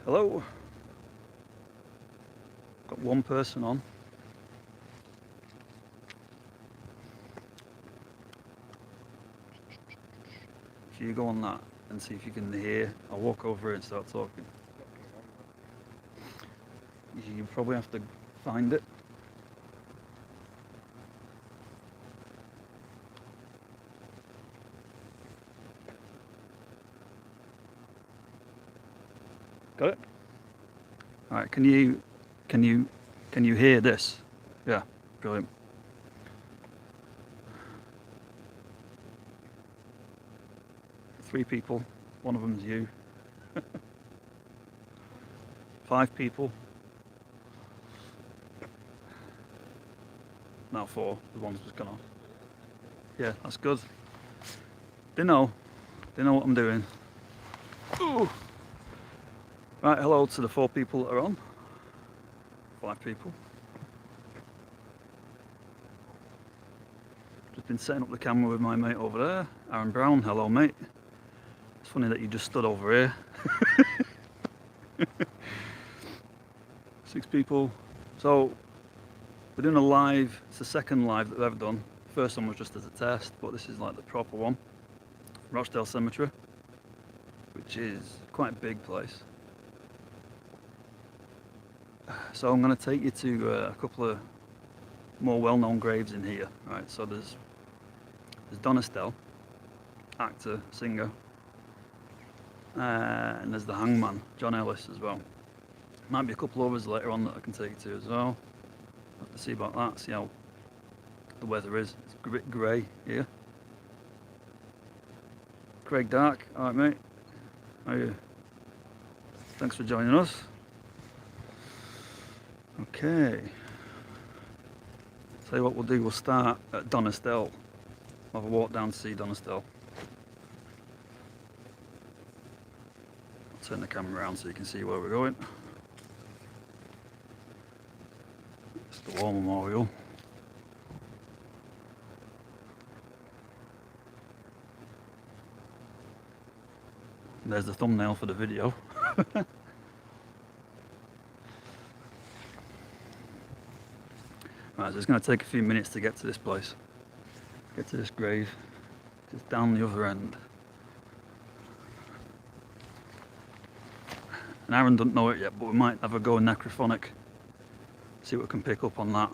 Hello. Got one person on. If you go on that and see if you can hear, I'll walk over here and start talking. You probably have to find it. Got it? All right. Can you hear this? Yeah. Brilliant. Three people. One of them's you. 5 people. Now 4. The one's just gone off. Yeah, that's good. They know what I'm doing. Ooh. Right, hello to the 4 people that are on. 5 people. Just been setting up the camera with my mate over there, Aaron Brown. Hello, mate. It's funny that you just stood over here. 6 people. So we're doing a live. It's the second live that we've ever done. First one was just as a test, but this is like the proper one. Rochdale Cemetery, which is quite a big place. So I'm going to take you to a couple of more well-known graves in here. Right, so there's Don Estelle, actor, singer, and there's the hangman, John Ellis, as well. Might be a couple others later on that I can take you to as well. Have to see about that, see how the weather is. It's a bit grey here. Craig Dark, alright mate, how are you? Thanks for joining us. Okay, tell you what we'll do, we'll start at Don Estelle. We'll have a walk down to see Don Estelle. I'll turn the camera around so you can see where we're going. It's the War Memorial. And there's the thumbnail for the video. Right, so it's going to take a few minutes to get to this place. Get to this grave. Just down the other end. And Aaron doesn't know it yet, but we might have a go in necrophonic. See what we can pick up on that.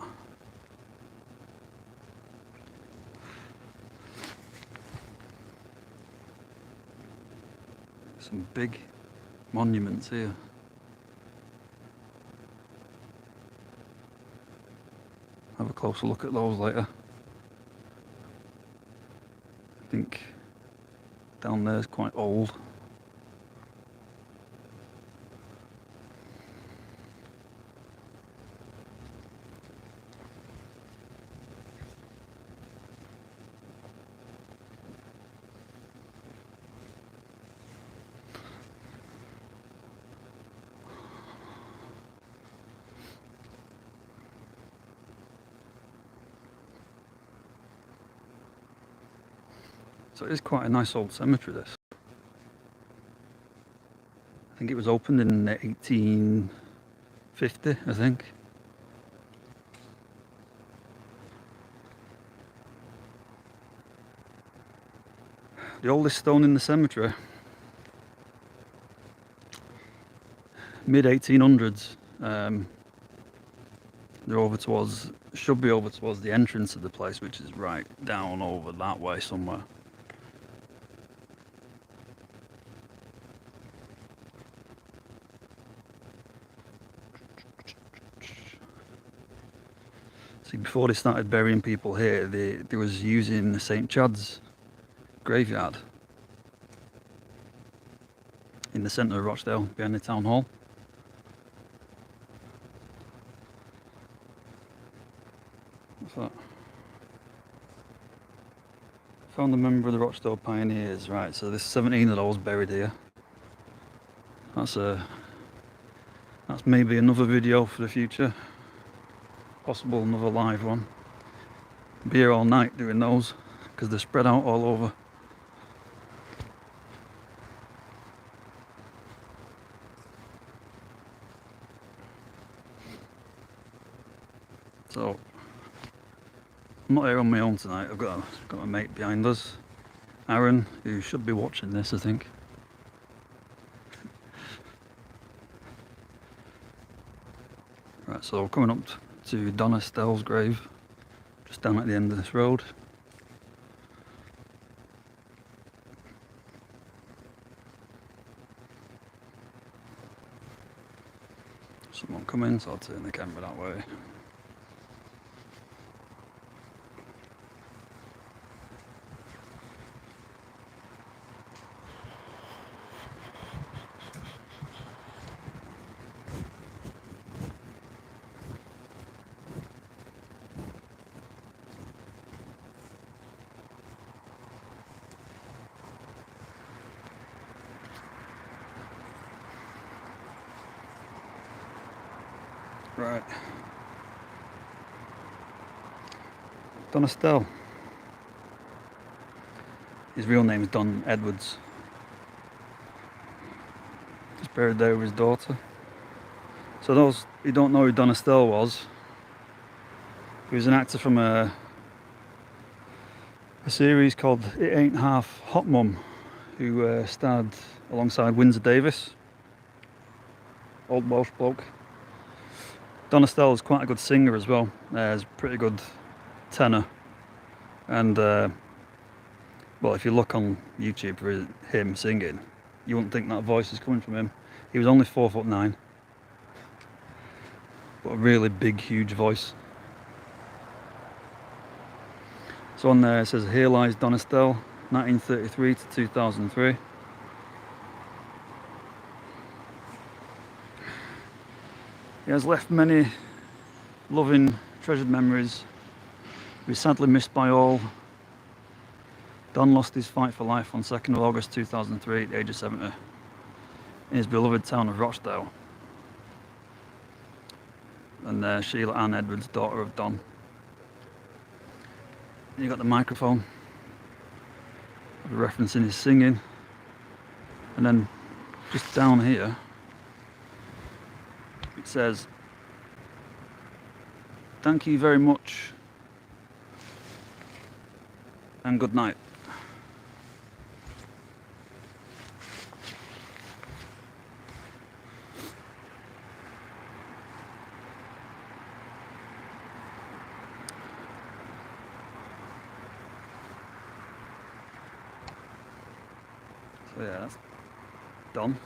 Some big monuments here. Have a closer look at those later. I think down there is quite old. So it is quite a nice old cemetery, this. I think it was opened in 1850, I think. The oldest stone in the cemetery. Mid-1800s. They're over towards, should be over towards the entrance of the place, which is right down over that way somewhere. See, before they started burying people here, they was using the St. Chad's graveyard in the centre of Rochdale, behind the town hall. What's that? Found a member of the Rochdale Pioneers. Right, so there's 17 of those buried here. That's maybe another video for the future. Possible another live one. Be here all night doing those because they're spread out all over. So I'm not here on my own tonight. I've got a mate behind us, Aaron, who should be watching this, I think. Right, so coming up to Don Estelle's grave, just down at the end of this road. Someone coming, so I'll turn the camera that way. Right. Don Estelle. His real name is Don Edwards. He's buried there with his daughter. So those who don't know who Don Estelle was, he was an actor from a series called It Ain't Half Hot Mum, who starred alongside Windsor Davis, old Welsh bloke. Don Estelle is quite a good singer as well. He's a pretty good tenor, and well, if you look on YouTube for him singing, you wouldn't think that voice is coming from him. He was only 4'9", but a really big, huge voice. So on there it says, "Here lies Don Estelle, 1933 to 2003. He has left many loving, treasured memories. He was sadly missed by all. Don lost his fight for life on 2nd of August 2003 at the age of 70 in his beloved town of Rochdale. And Sheila Ann Edwards, daughter of Don." And you got the microphone referencing his singing, and then just down here it says, "Thank you very much and good night." So yeah, that's Don.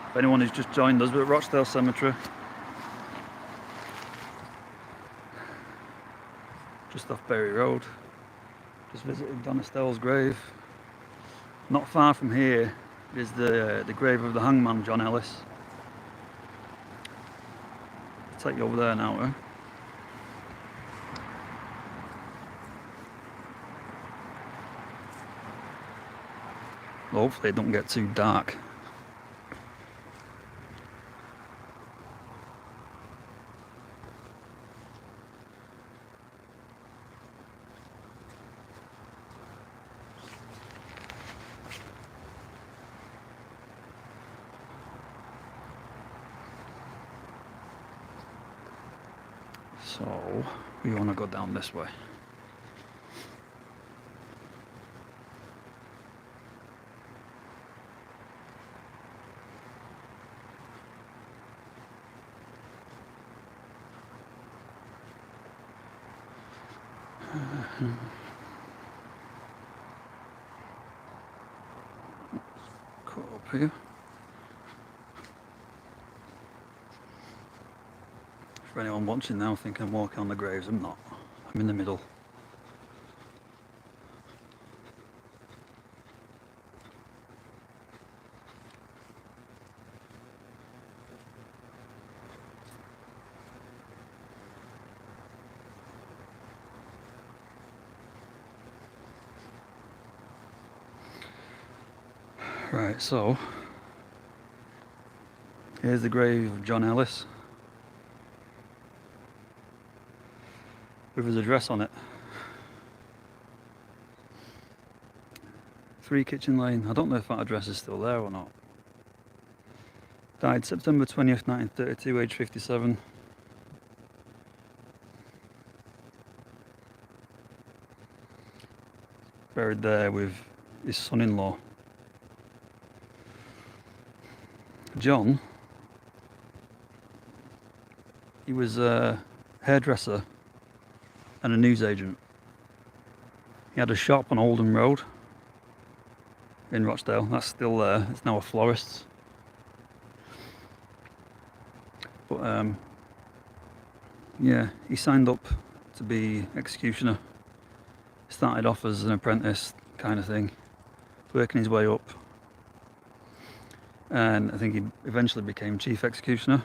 If anyone who's just joined us, we're at Rochdale Cemetery, just off Berry Road. Just visited Don Estelle's grave. Not far from here is the grave of the hangman, John Ellis. I'll take you over there now, eh? Well, hopefully it don't get too dark. So we want to go down this way. Cut up here. For anyone watching now thinking I'm walking on the graves, I'm not. I'm in the middle. Right, so here's the grave of John Ellis with his address on it. 3 Kitchen Lane. I don't know if that address is still there or not. Died September 20th, 1932, age 57. Buried there with his son-in-law. John, he was a hairdresser and a newsagent. He had a shop on Oldham Road in Rochdale. That's still there. It's now a florist's. But yeah, he signed up to be executioner. Started off as an apprentice kind of thing, working his way up. And I think he eventually became chief executioner.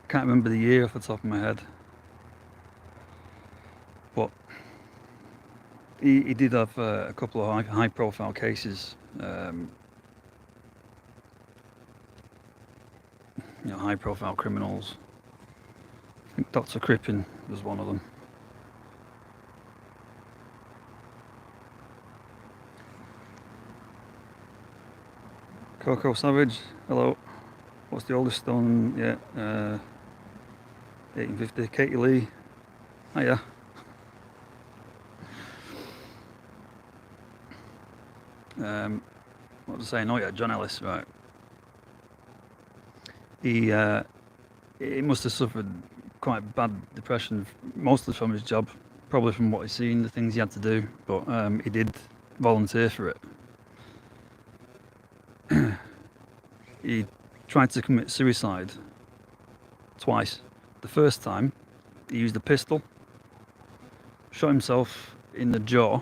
Can't remember the year off the top of my head. But he did have a couple of high profile cases. You know, high profile criminals. I think Dr. Crippen was one of them. Coco Savage, hello. What's the oldest stone? Yeah, 1850. Katie Lee, hiya. What was I saying? Oh yeah, John Ellis, right. He must have suffered quite bad depression, mostly from his job, probably from what he's seen, the things he had to do, but he did volunteer for it. He tried to commit suicide twice. The first time, he used a pistol, shot himself in the jaw,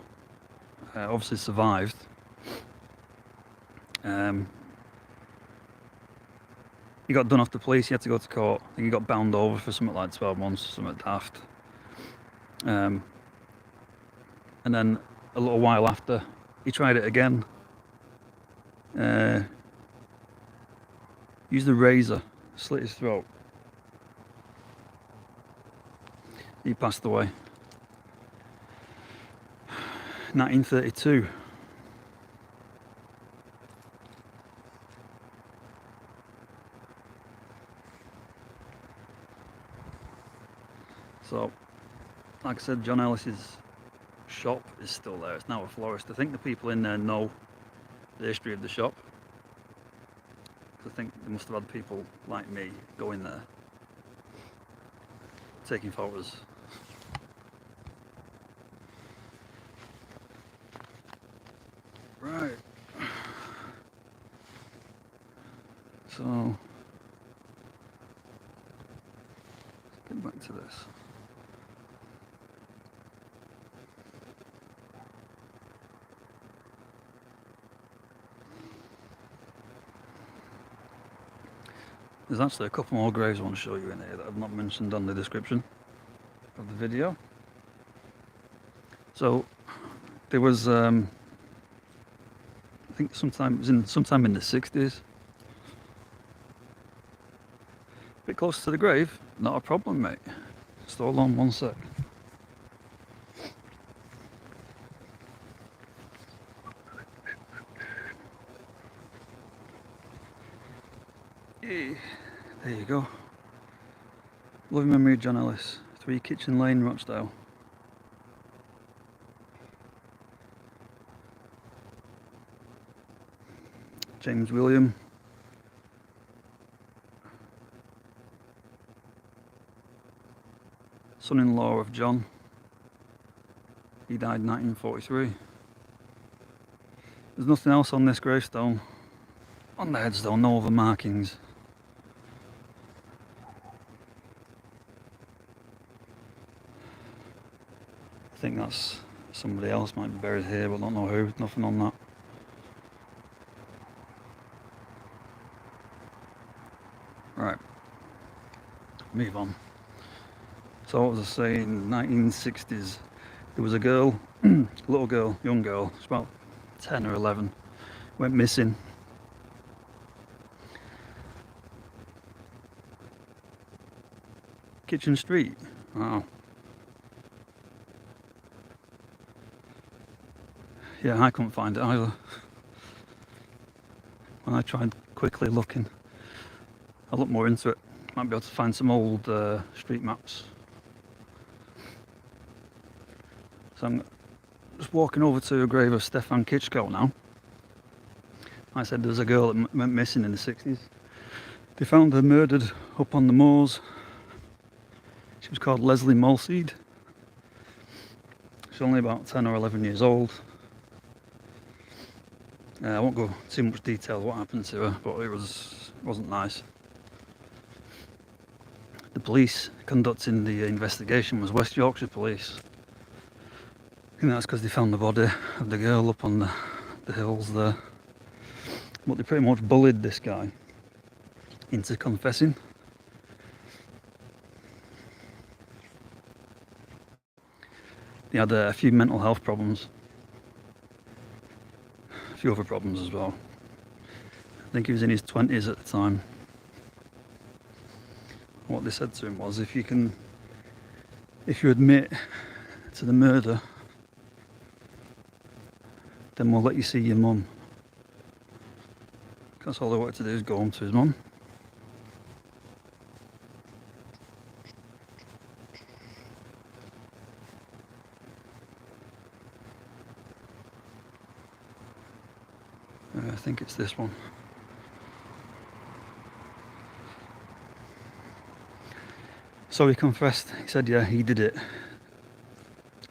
obviously survived. He got done off the police, he had to go to court. I think he got bound over for something like 12 months, something daft. And then a little while after, he tried it again. Used a razor, slit his throat. He passed away. 1932. So, like I said, John Ellis's shop is still there. It's now a florist. I think the people in there know the history of the shop. I think they must have had people like me go in there, taking photos. Right. So, let's get back to this. There's actually a couple more graves I want to show you in here that I've not mentioned on the description of the video. So there was, I think sometime in the 60s. Bit close to the grave, not a problem, mate. Just hold on one sec. There you go. Loving memory of John Ellis, 3 Kitchen Lane, Rochdale. James William. Son-in-law of John. He died in 1943. There's nothing else on this gravestone. On the headstone, no other markings. I think that's somebody else might be buried here, but I don't know who. Nothing on that. Right. Move on. So what was I saying? 1960s. There was a girl, little girl, young girl. She's about 10 or 11. Went missing. Kitchen Street. Wow. Yeah, I couldn't find it either. When I tried quickly looking, I looked more into it. Might be able to find some old street maps. So I'm just walking over to a grave of Stefan Kiszko now. I said there's a girl that went missing in the 60s. They found her murdered up on the moors. She was called Lesley Molseed. She's only about 10 or 11 years old. I won't go too much detail what happened to her, but it wasn't nice. The police conducting the investigation was West Yorkshire Police. I think that's because they found the body of the girl up on the hills there. But they pretty much bullied this guy into confessing. He had a few mental health problems, a few other problems as well. I think he was in his 20s at the time. What they said to him was, if you admit to the murder, then we'll let you see your mum. That's all they wanted to do, is go home to his mum. I think it's this one. So he confessed. He said, yeah, he did it.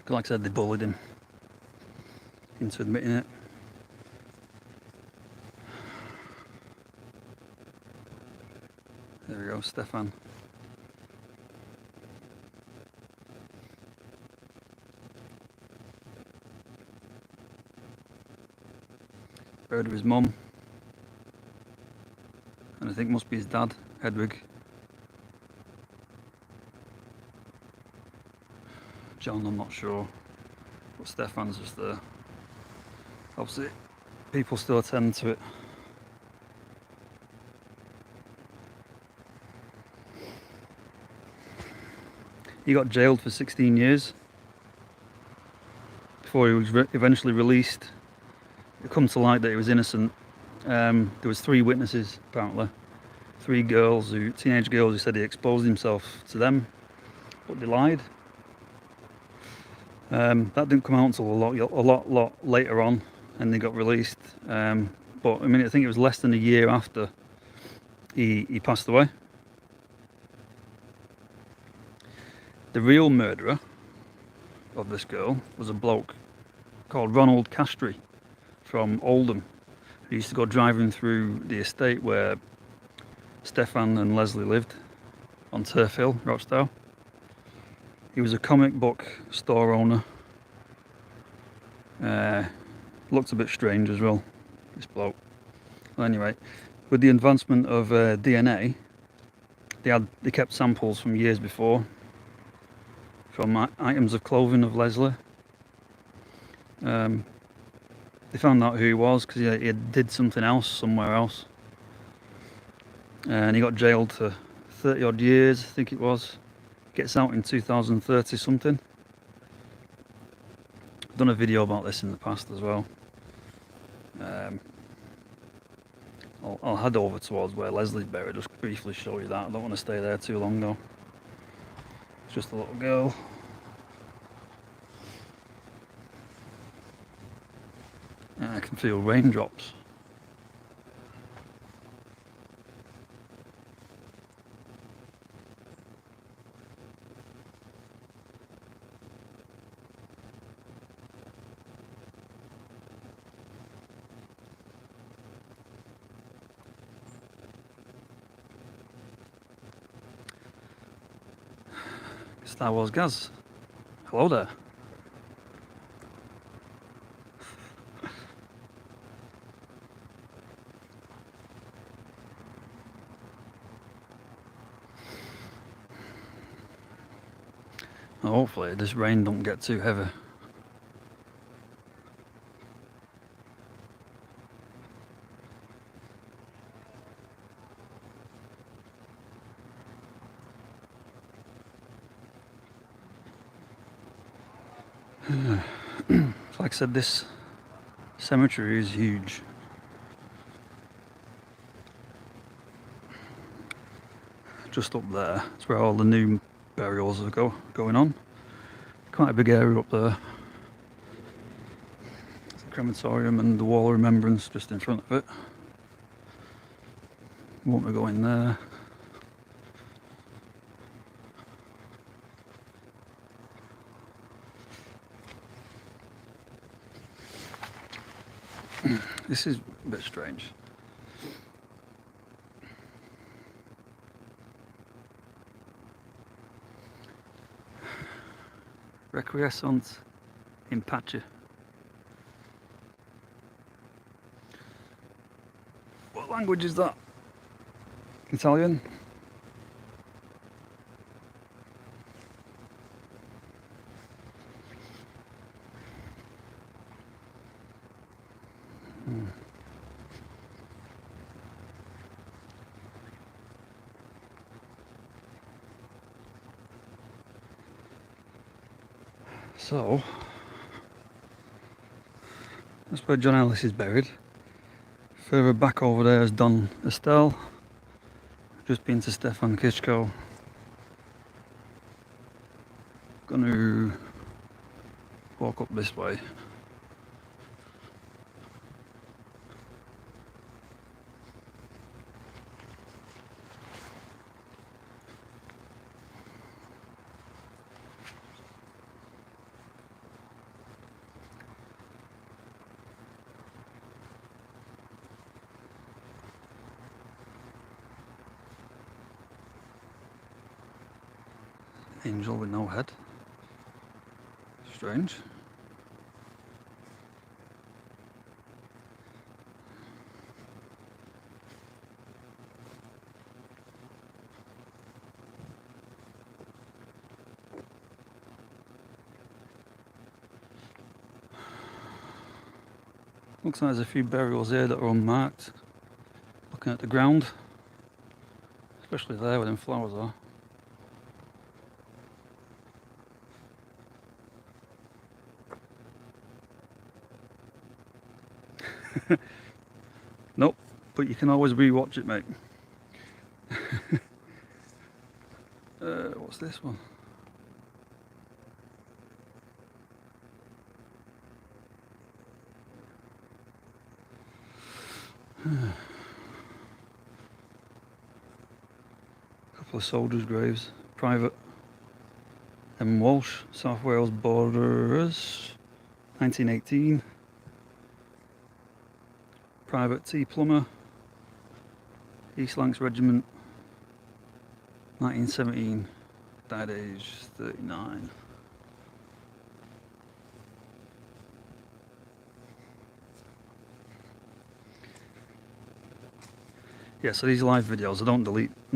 Like I said, they bullied him into admitting it. There we go, Stefan. Buried with his mum. And I think must be his dad, Hedwig. John, I'm not sure. But Stefan's just there. Obviously, people still attend to it. He got jailed for 16 years before he was eventually released. It come to light that he was innocent. There was 3 witnesses, apparently. 3 girls, teenage girls, who said he exposed himself to them, but they lied. That didn't come out until a lot later on, and they got released. But I mean, I think it was less than a year after he passed away. The real murderer of this girl was a bloke called Ronald Castry from Oldham. He used to go driving through the estate where Stefan and Lesley lived on Turf Hill, Rochdale. He was a comic book store owner. Looked a bit strange as well, this bloke. Well, anyway, with the advancement of DNA, they kept samples from years before, from items of clothing of Lesley. They found out who he was because he did something else somewhere else, and he got jailed for 30 odd years, I think it was. Gets out in 2030 something. I've done a video about this in the past as well. I'll head over towards where Lesley's buried, just briefly show you that. I don't want to stay there too long though. It's just a little girl. And I can feel raindrops. Star Wars Gaz. Hello there. Hopefully this rain don't get too heavy. Like I said, this Cemetery is huge. Just up there, it's where all the new burials are going on. Quite a big area up there. There's a crematorium and the wall of remembrance just in front of it. Won't be going there. This is a bit strange. Requiescant in pace. What language is that? Italian? So, that's where John Ellis is buried. Further back over there is Don Estelle. Just been to Stefan Kiszko. Gonna walk up this way. Angel with no head. Strange. Looks like there's a few burials here that are unmarked. Looking at the ground, especially there where them flowers are. Nope, but you can always re-watch it, mate. What's this one? Couple of soldiers' graves. Private M. Walsh, South Wales Borderers, 1918. Private T. Plummer, East Lancs Regiment, 1917, died age 39. Yeah, so these live videos, I'm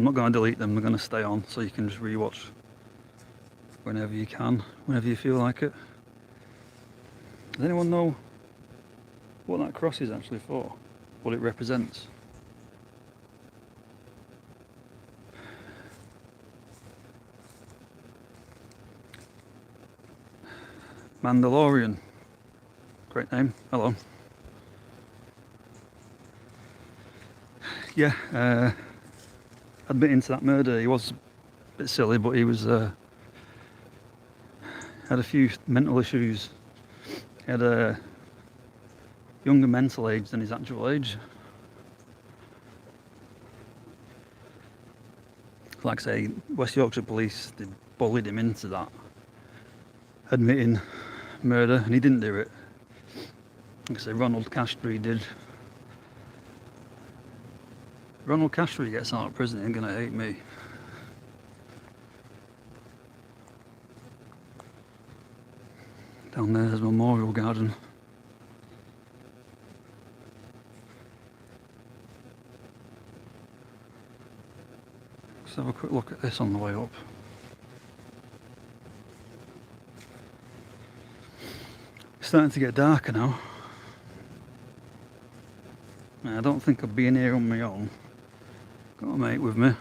not going to delete them, they're going to stay on, so you can just rewatch whenever you can, whenever you feel like it. Does anyone know what that cross is actually for? What it represents? Mandalorian. Great name. Hello. Yeah, admitting to that murder, he was a bit silly, but he was had a few mental issues. He had a younger mental age than his actual age. Like I say, West Yorkshire Police, they bullied him into that, admitting murder, and he didn't do it. Like I say, Ronald Castry did. Ronald Castry gets out of prison, he ain't gonna hate me. Down there's Memorial Garden. Let's have a quick look at this on the way up. It's starting to get darker now. I don't think I'll be in here on my own. Got a mate with me.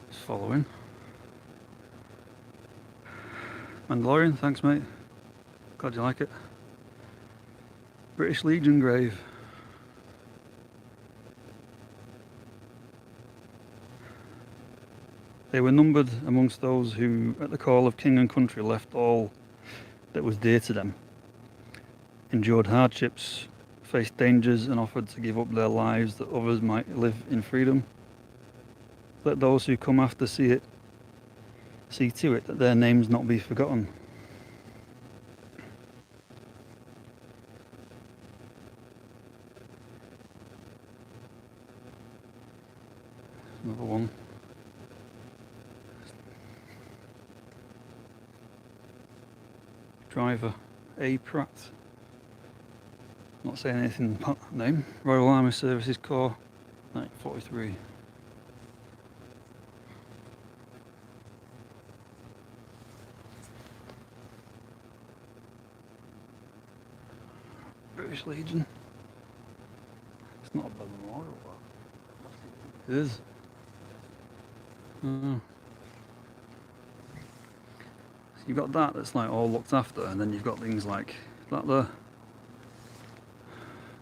He's following. Mandalorian, thanks mate. Glad you like it. British Legion grave. They were numbered amongst those who, at the call of king and country, left all that was dear to them, endured hardships, faced dangers, and offered to give up their lives that others might live in freedom. Let those who come after see to it that their names not be forgotten. Another one. Driver A. Pratt. Not saying anything name. Royal Army Services Corps, 1943. British Legion. It's not a bad memorial. It is. So you've got that's like all looked after, and then you've got things like that there.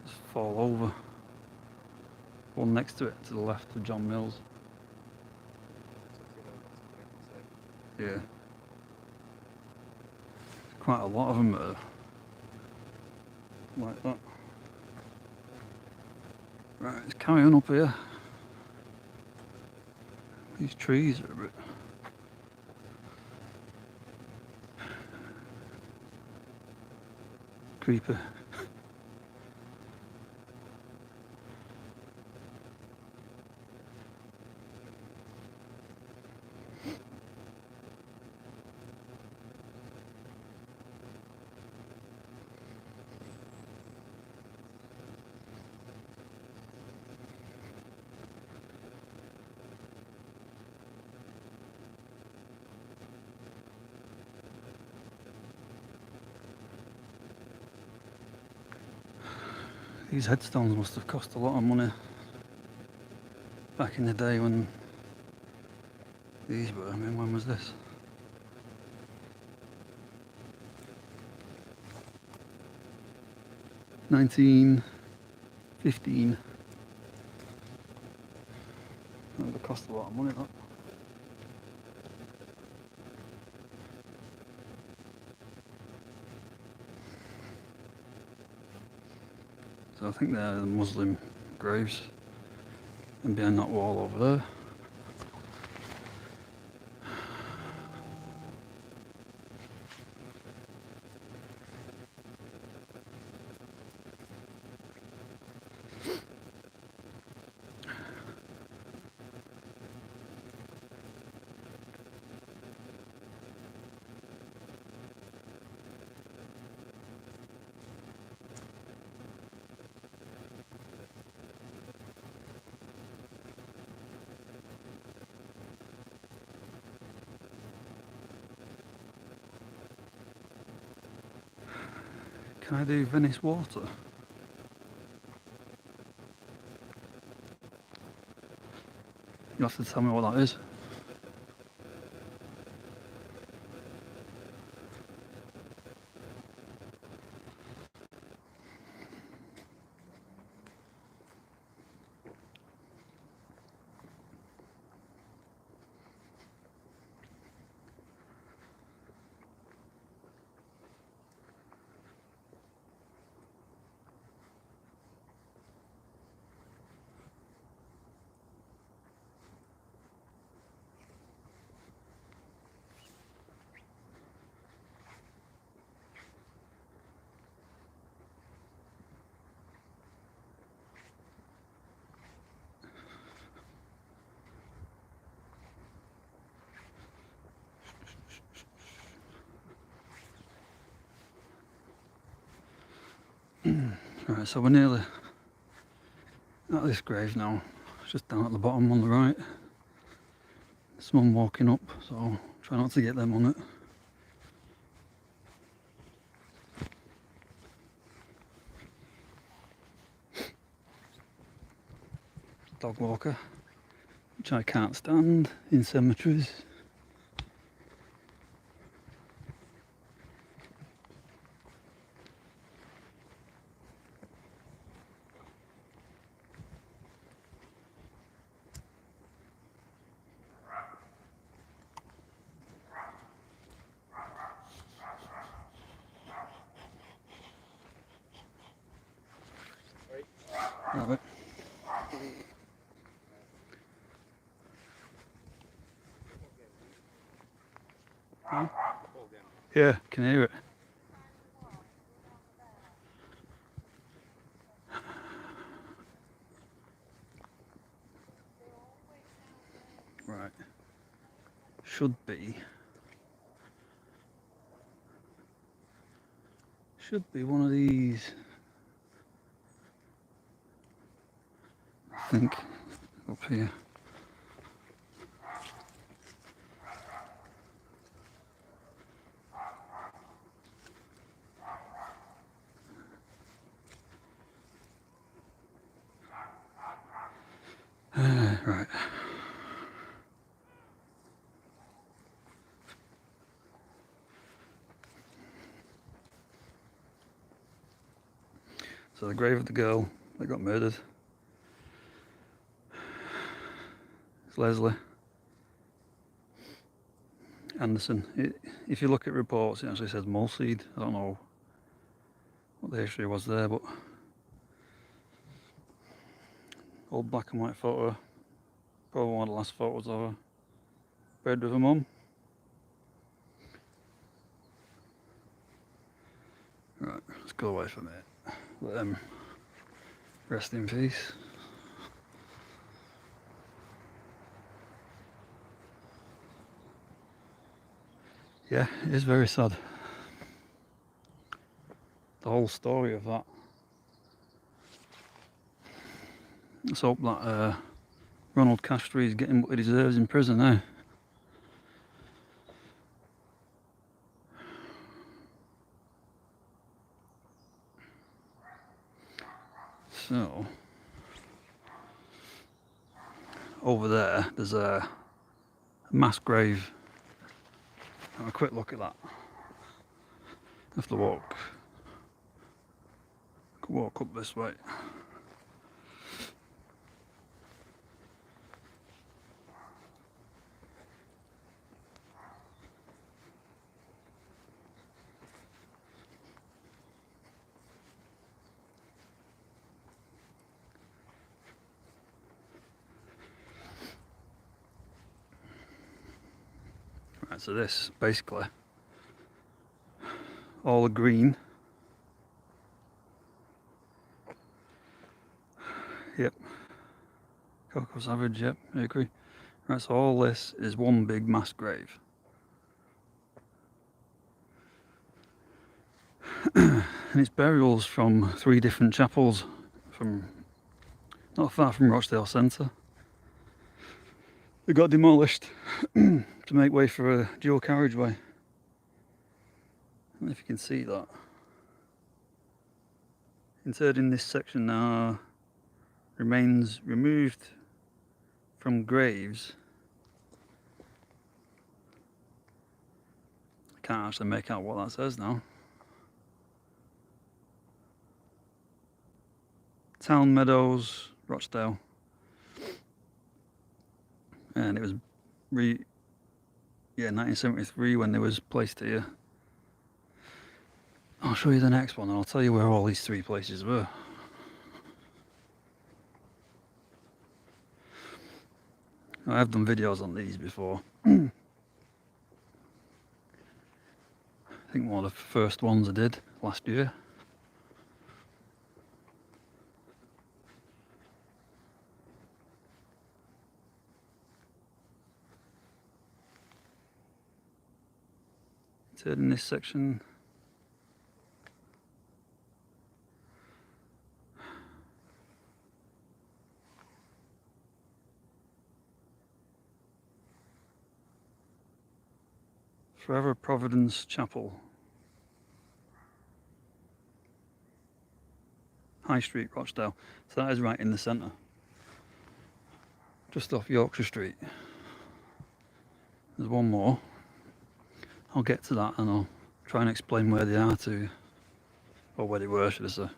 Just fall over. One next to it, to the left of John Mills. Yeah. Quite a lot of them are like that. Right, let's carry on up here. These trees are a bit... creepy. These headstones must have cost a lot of money back in the day when these were. I mean, when was this? $1915. That would have cost a lot of money, that. So I think they're the Muslim graves, and behind that wall over there. Can I do Venice water? You have to tell me what that is. Right, so we're nearly at this grave now. It's just down at the bottom on the right. Someone walking up, so try not to get them on it. Dog walker, which I can't stand in cemeteries. Right. Huh? Yeah, can hear it. Right. Should be one of these. I think up here. Right. So the grave of the girl that got murdered is Lesley Anderson. If you look at reports, it actually says Molseed. I don't know what the history was there, but old black and white photo. Probably one of the last photos of her buried with her mum. Right, let's go away from it. Let them rest in peace. Yeah, it is very sad. The whole story of that. Let's hope that Ronald Castry is getting what he deserves in prison now. So, over there's a mass grave. Have a quick look at that. Have to walk up this way. Right, so this basically all the green. Yep. Cocoa Savage, yep, I agree. Right, so all this is one big mass grave. And it's burials from 3 different chapels from not far from Rochdale Centre. They got demolished to make way for a dual carriageway. I don't know if you can see that. Interred in this section now remains removed from graves. I can't actually make out what that says now. Town Meadows, Rochdale. And it was 1973 when they was placed here. I'll show you the next one and I'll tell you where all these 3 places were. I've done videos on these before. I think one of the first ones I did last year. Interred in this section. Forever Providence Chapel, High Street, Rochdale. So that is right in the centre, just off Yorkshire Street. There's one more. I'll get to that and I'll try and explain where they are to, or where they were, should I say.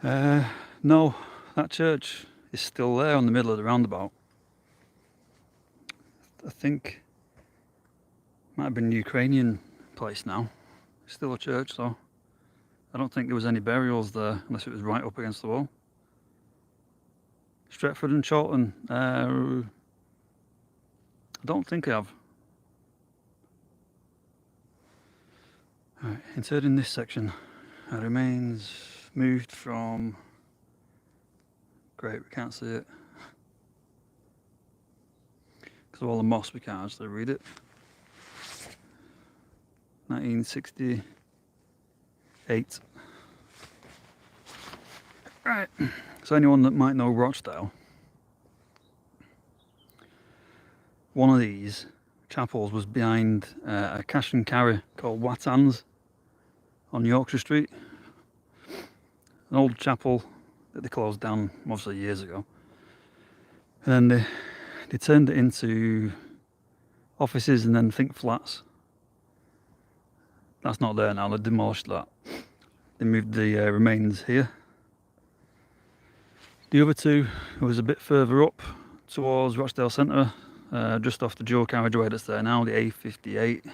No, that church is still there on the middle of the roundabout. I think it might have been a Ukrainian place now. It's still a church, so I don't think there was any burials there unless it was right up against the wall. Stretford and Chorlton, I don't think I have. Right, interred in this section, remains moved from. Great, we can't see it. Because of all the moss, we can't actually read it. 1968. Right, so anyone that might know Rochdale, one of these chapels was behind a cash and carry called Wattans on Yorkshire Street. An old chapel that they closed down obviously years ago. And then they turned it into offices and then think flats. That's not there now, they demolished that. They moved the remains here. The other two was a bit further up towards Rochdale Cemetery, just off the dual carriageway that's there now, the A58.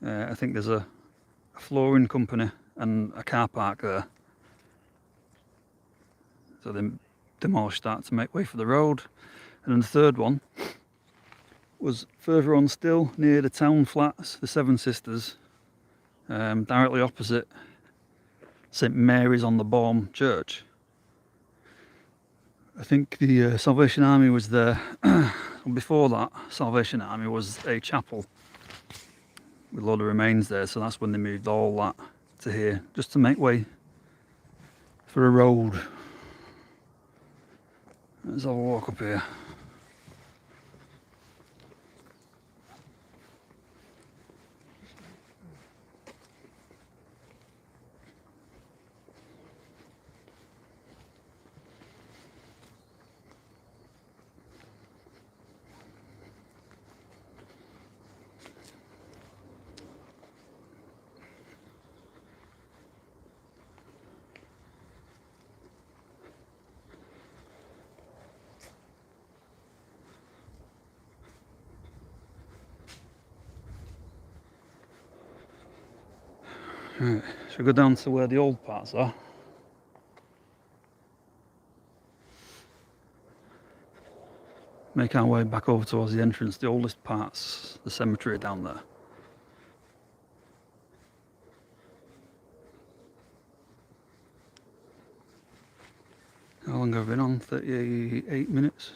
I think there's a flooring company and a car park there. So they demolished that to make way for the road. And then the third one was further on still, near the town flats, the Seven Sisters, directly opposite St Mary's on the Baum Church. I think the Salvation Army was there. Before that, Salvation Army was a chapel with a load of remains there, so that's when they moved all that to here, just to make way for a road. Let's have a walk up here. Right, should we go down to where the old parts are? Make our way back over towards the entrance. The oldest parts, the cemetery down there. How long have I been on? 38 minutes.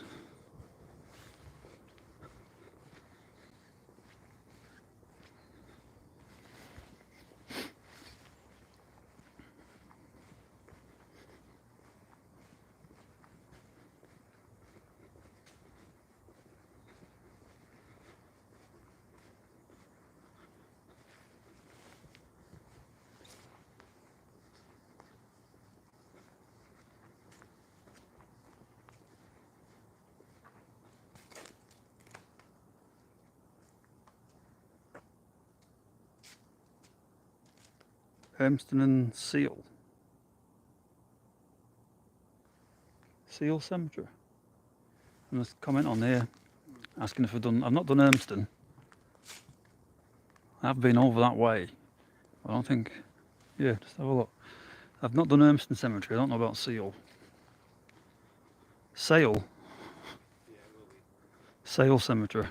Hermston and Seal Cemetery. And there's a comment on here asking if I've not done Hermston. I've been over that way. I don't think, yeah, just have a look. I've not done Hermston Cemetery, I don't know about Sale Cemetery.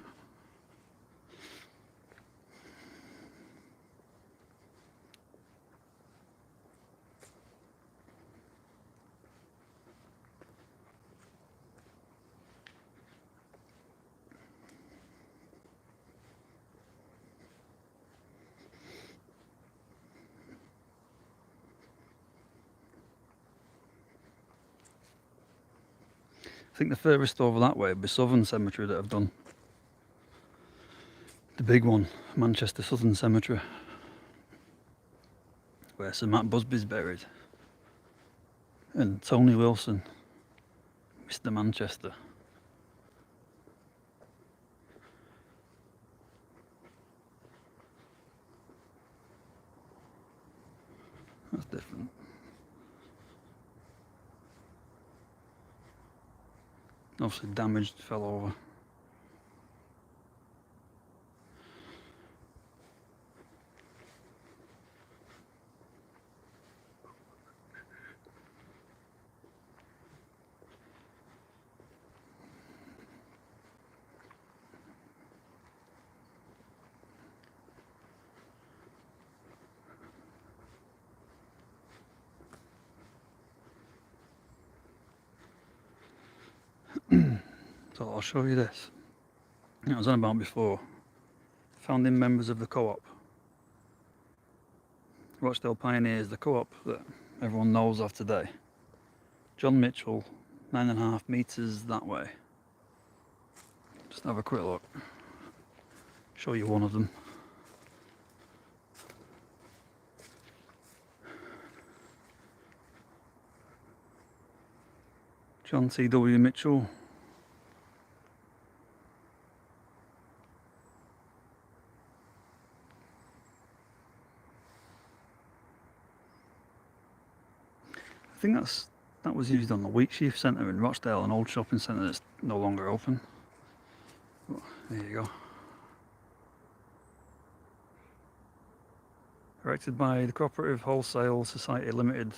I think the furthest over that way would be Southern Cemetery that I've done. The big one, Manchester Southern Cemetery, where Sir Matt Busby's buried. And Tony Wilson, Mr. Manchester. That's different. Obviously damaged, fell over. So I'll show you this. I was on about before. Founding members of the co-op. Rochdale pioneers, the co-op that everyone knows of today. John Mitchell, 9.5 meters that way. Just have a quick look. Show you one of them. John T.W. Mitchell. I think that was used on the Wheatsheaf Centre in Rochdale, an old shopping centre that's no longer open. But there you go. Erected by the Cooperative Wholesale Society Limited.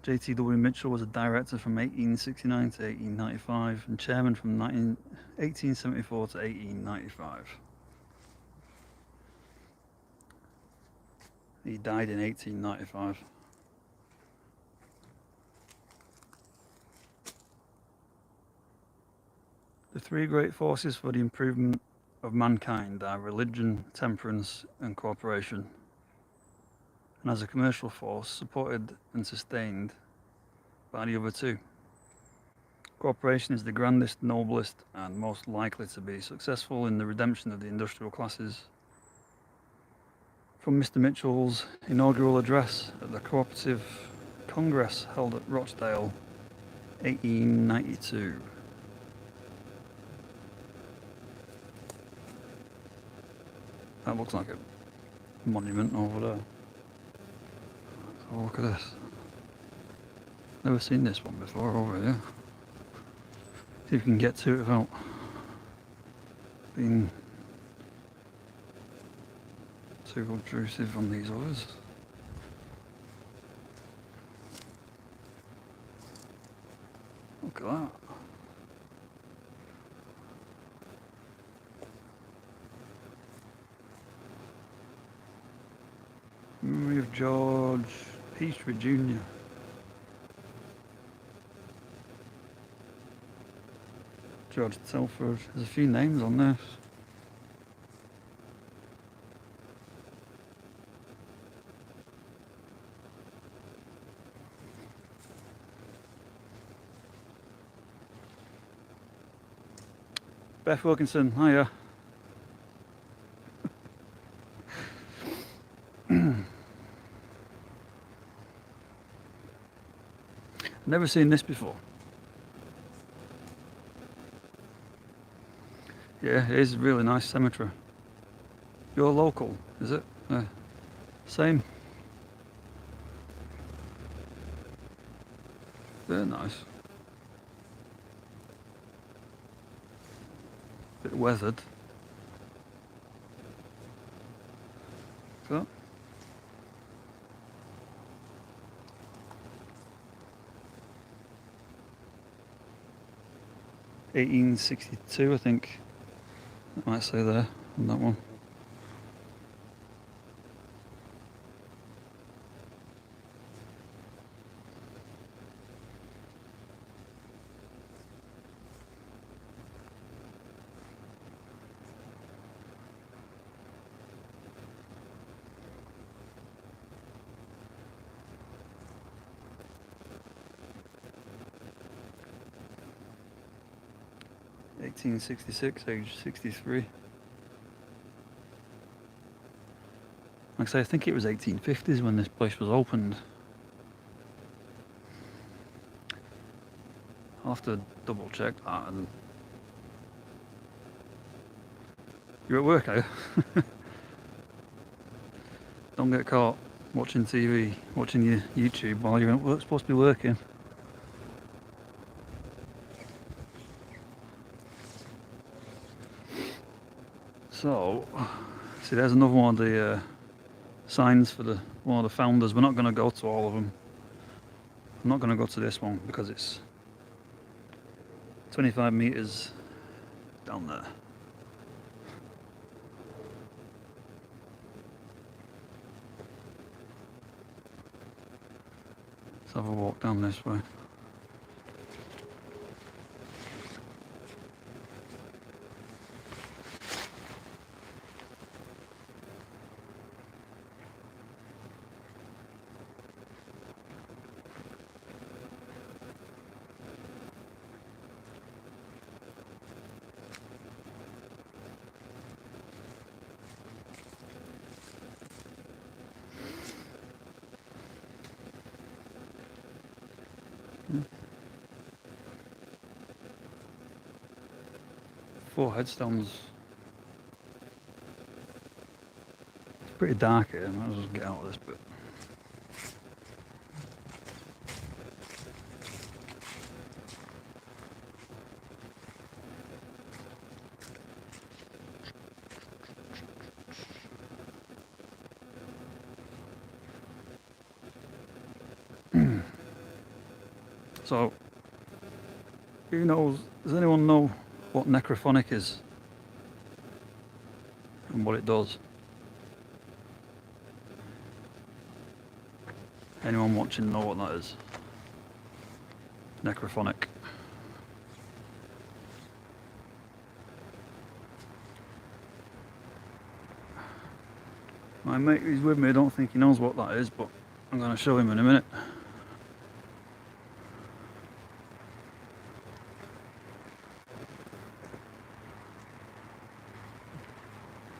J.T.W. Mitchell was a director from 1869 to 1895 and chairman from 1874 to 1895. He died in 1895. The three great forces for the improvement of mankind are religion, temperance and cooperation. And as a commercial force, supported and sustained by the other two. Cooperation is the grandest, noblest and most likely to be successful in the redemption of the industrial classes. From Mr. Mitchell's inaugural address at the Cooperative Congress held at Rochdale, 1892. That looks like a monument over there. Let's have a look at this. Never seen this one before over here. See if we can get to it without being too obtrusive on these others. Look at that. Memory of George Peachtree Jr. George Telford. There's a few names on this. Beth Wilkinson, hiya. Never seen this before. Yeah, it is a really nice cemetery. You're local, is it? Same. Very nice. Bit weathered. So. (1862), I think. I might say there on that one. (1866), age 63. Like I say, I think it was 1850s when this place was opened. I'll have to double check that. And you're at work, are you? Don't get caught watching TV, watching your YouTube while you're supposed to be working. So, see, there's another one of the signs for one of the founders. We're not going to go to all of them. I'm not going to go to this one because it's 25 meters down there. Let's have a walk down this way. Four headstones. It's pretty dark here. I might as well get out of this bit. So, who knows? Does anyone know what necrophonic is and what it does? Anyone watching know what that is? Necrophonic. My mate who's with me, I don't think he knows what that is, but I'm going to show him in a minute.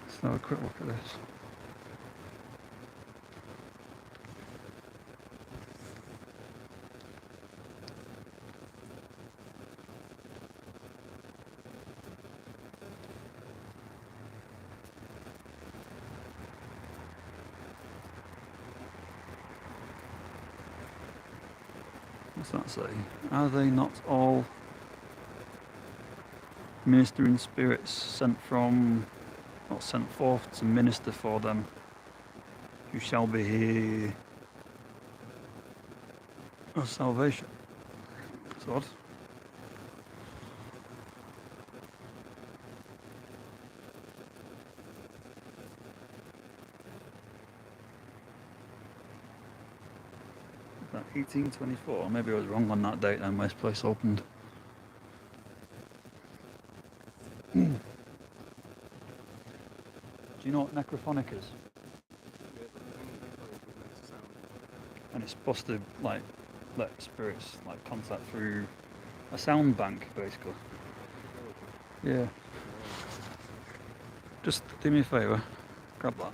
Let's have a quick look at this. What's that say? Are they not all ministering spirits sent forth to minister for them who shall be here of salvation? That's odd. Is that 1824? Maybe I was wrong on that date then when this place opened. Do you know what necrophonic is? And it's supposed to like let spirits like contact through a sound bank, basically. Yeah. Just do me a favour, grab that.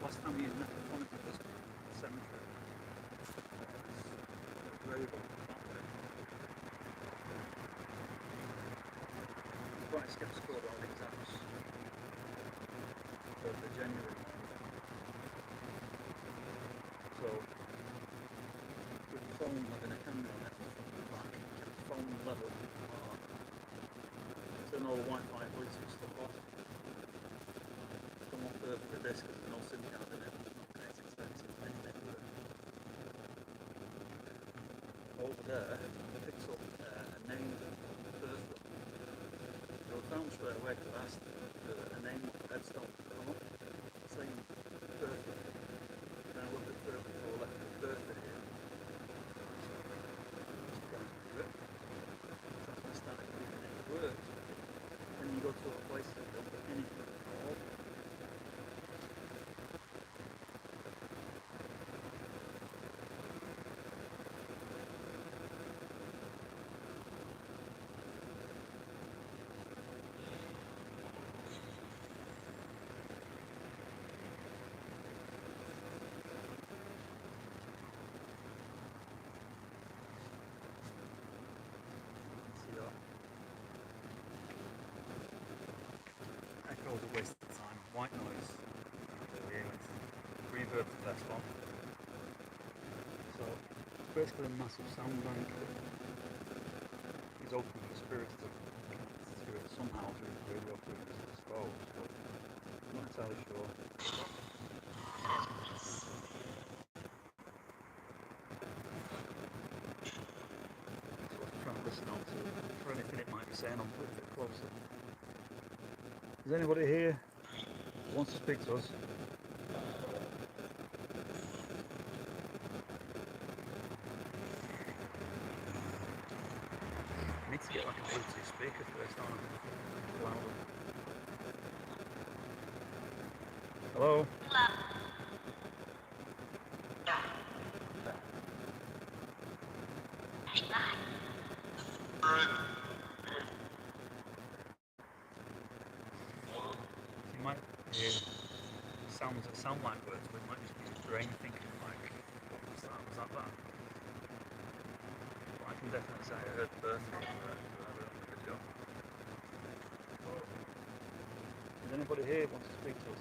Last time we used necrophonic at this cemetery, grave on that way. I'm quite sceptical about these apps for the genuine. So, with the phone having a camera on it, back, kept the phone level, so no Wi-Fi, Bluetooth stuff off. Come off further with this because there's no SIM card in it, it's not connected to anything with it. Over there, it picks up a name birthday. So I found straight away because I asked a name of the headstone to come up, saying birthday. Then I looked at 34 left of birthday here. That's when I started thinking it works. Then you go to a place that don't get anything at all. you've heard the first one. So it's basically a massive sound bank that is open for spirits to connect to it somehow through the radio frequency, I suppose, but I'm not entirely sure. So I'm trying to listen out to for anything it might be saying. I'm a bit closer. Is anybody here who wants to speak to us? I need to get like a Bluetooth speaker first, don't I? Louder. Hello? You might hear sounds that sound like words, but it might just be your brain thinking like, was that bad? But I can definitely say I heard birth from the video. Does anybody here want to speak to us?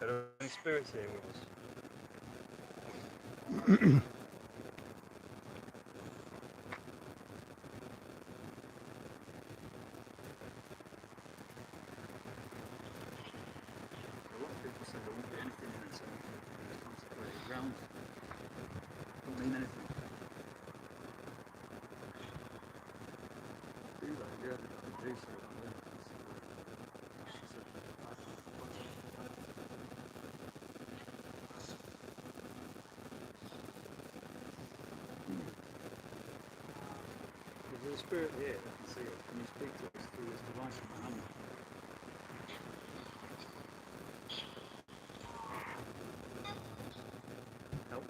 Are there any spirits here with us? A lot of people said there won't be anything in this consecrated ground. Don't mean anything. Do that, yeah, they do say that, yeah. There's a spirit here, I can see it. Can you speak to us through this device in my hand? Help.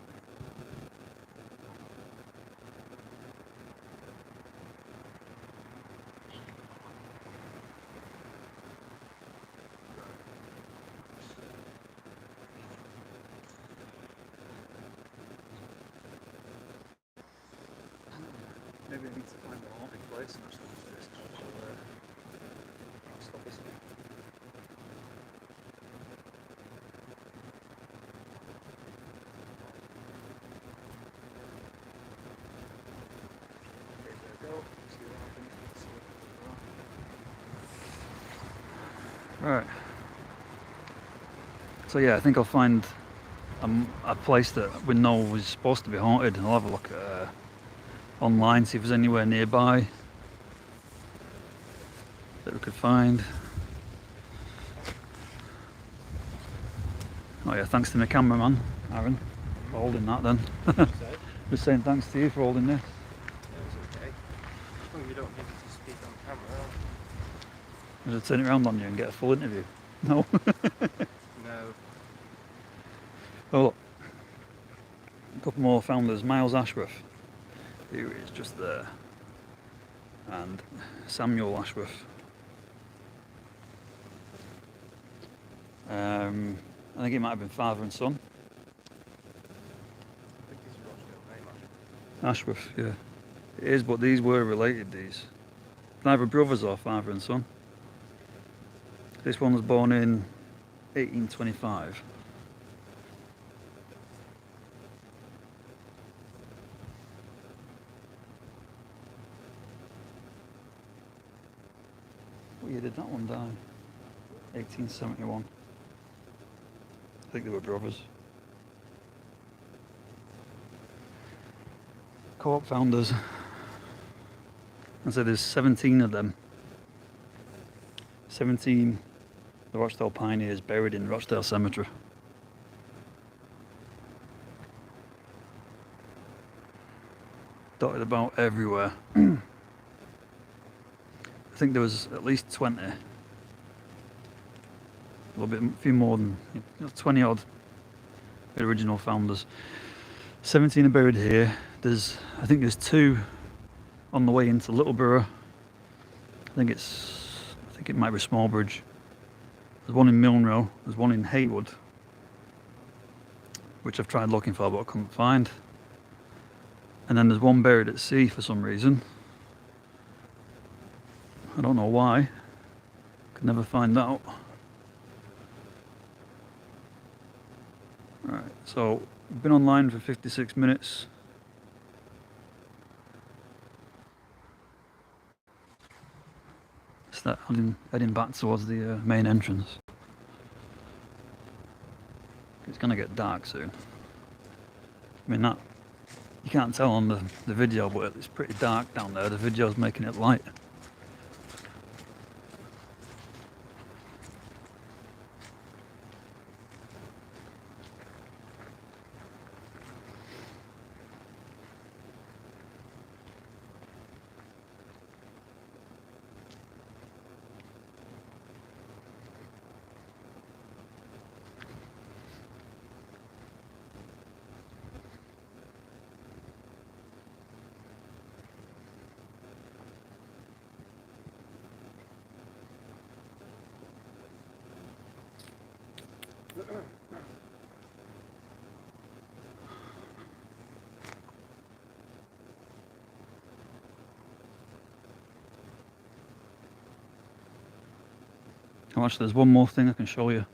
Maybe I need to find a haunted place and actually do this I'll stop this. Okay, there we go. See what happens. Right. So yeah, I think I'll find a place that we know is supposed to be haunted, and I'll have a look at online, see if there's anywhere nearby that we could find. Oh yeah, thanks to my cameraman, Aaron, for holding that then. Just saying thanks to you for holding this. Yeah, it's okay. As long as you don't need to speak on camera. I'm going to turn it around on you and get a full interview. No? No. Oh look, a couple more founders. Miles Ashworth, here he is just there, and Samuel Ashworth. I think it might have been father and son. I think it's Rochdale name, Ashworth, yeah. It is, but these were related, these. Either brothers or father and son. This one was born in 1825. What year did that one die? 1871. I think they were brothers. Co-op founders. And so there's 17 of them. 17 the Rochdale pioneers buried in Rochdale Cemetery. Dotted about everywhere. I think there was at least 20. A few more than 20 odd original founders. 17 are buried here. I think there's 2 on the way into Littleborough. I think it might be Smallbridge. There's one in Milnrow. There's one in Haywood. which I've tried looking for but I couldn't find. And then there's one buried at sea for some reason. I don't know why. Could never find out. Alright, so we've been online for 56 minutes. Start heading back towards the main entrance. It's gonna get dark soon. I mean, that you can't tell on the video, but it's pretty dark down there. The video's making it light. Oh, actually, there's one more thing I can show you.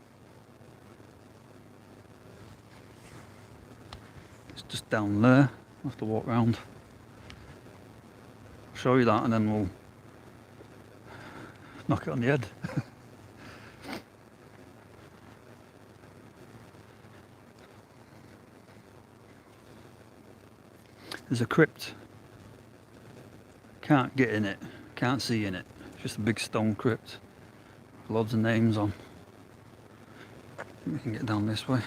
It's just down there. I'll have to walk round. I'll show you that and then we'll knock it on the head. There's a crypt. Can't get in it, can't see in it. It's just a big stone crypt. Loads of names on. We can get down this way.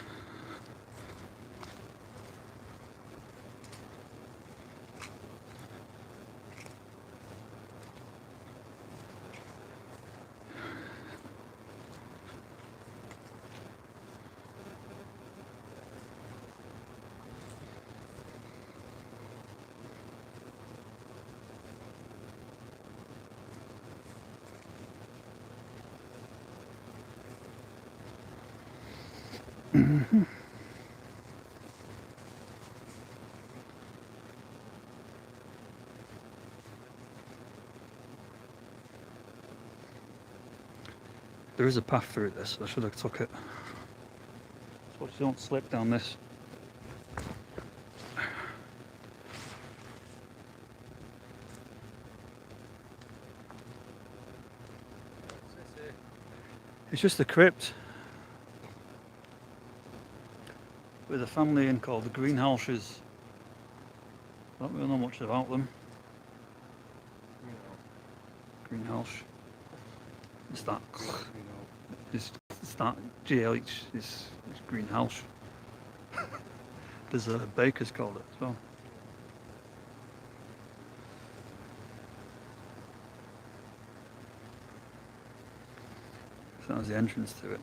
There is a path through this. I should have took it. So you don't slip down this. It's just a crypt with a family in called the Greenhalshes. I don't really know much about them. Greenhalsh. It's that. It's that GLH. It's Greenhalsh. There's a baker's called it as well. So that was the entrance to it.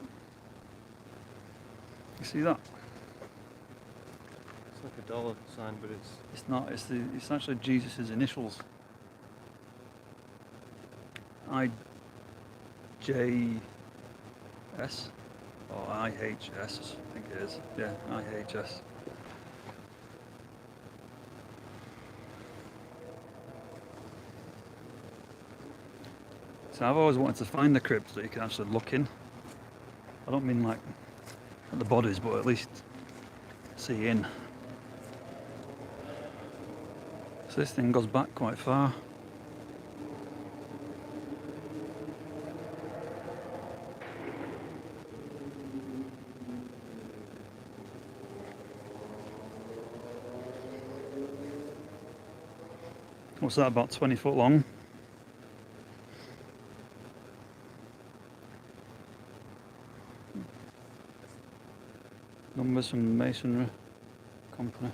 You see that? It's like a dollar sign, but It's not. It's actually Jesus's initials. IJS or IHS, I think it is. Yeah, IHS. So I've always wanted to find the crypts that you can actually look in. I don't mean like at the bodies, but at least see in. So this thing goes back quite far. What's that, about 20 foot long? Numbers from the masonry company.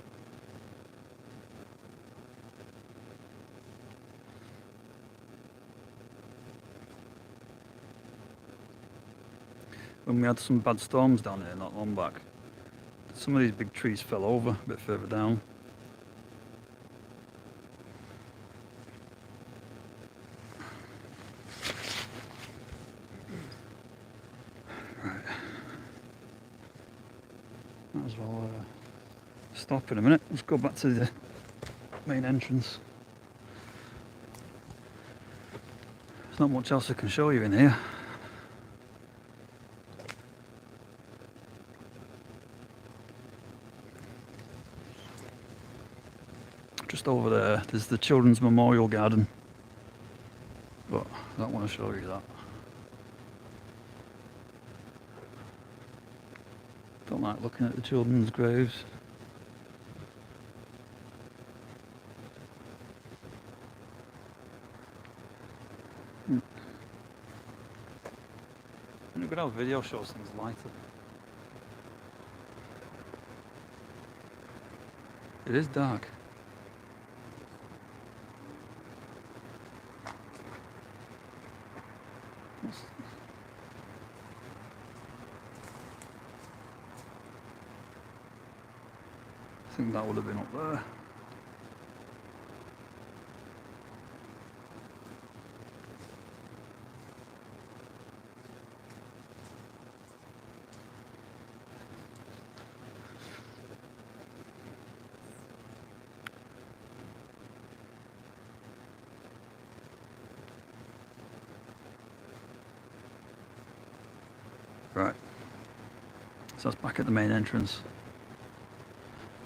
When we had some bad storms down here not long back, some of these big trees fell over a bit further down. Might as well I'll stop in a minute. Let's go back to the main entrance. There's not much else I can show you in here. Just over there, there's the Children's Memorial Garden, but I don't want to show you that. Don't like looking at the children's graves. And a good old video shows things lighter. It is dark. I think that would have been up there. Right, so that's back at the main entrance.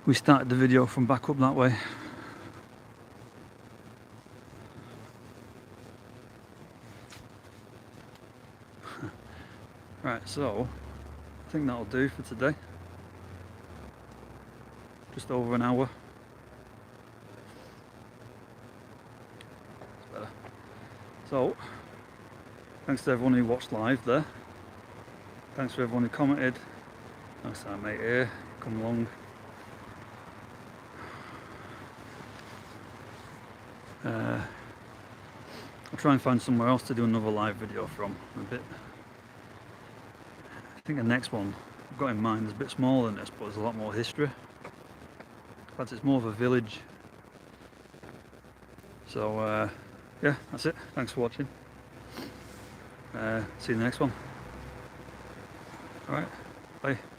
We started the video from back up that way. Right, so I think that'll do for today. Just over an hour. That's better. So, thanks to everyone who watched live there. Thanks for everyone who commented. Thanks to our mate here, come along. I'll try and find somewhere else to do another live video from. I think the next one I've got in mind is a bit smaller than this, but there's a lot more history. In fact, it's more of a village. So yeah, that's it. Thanks for watching. See you in the next one. Alright, bye.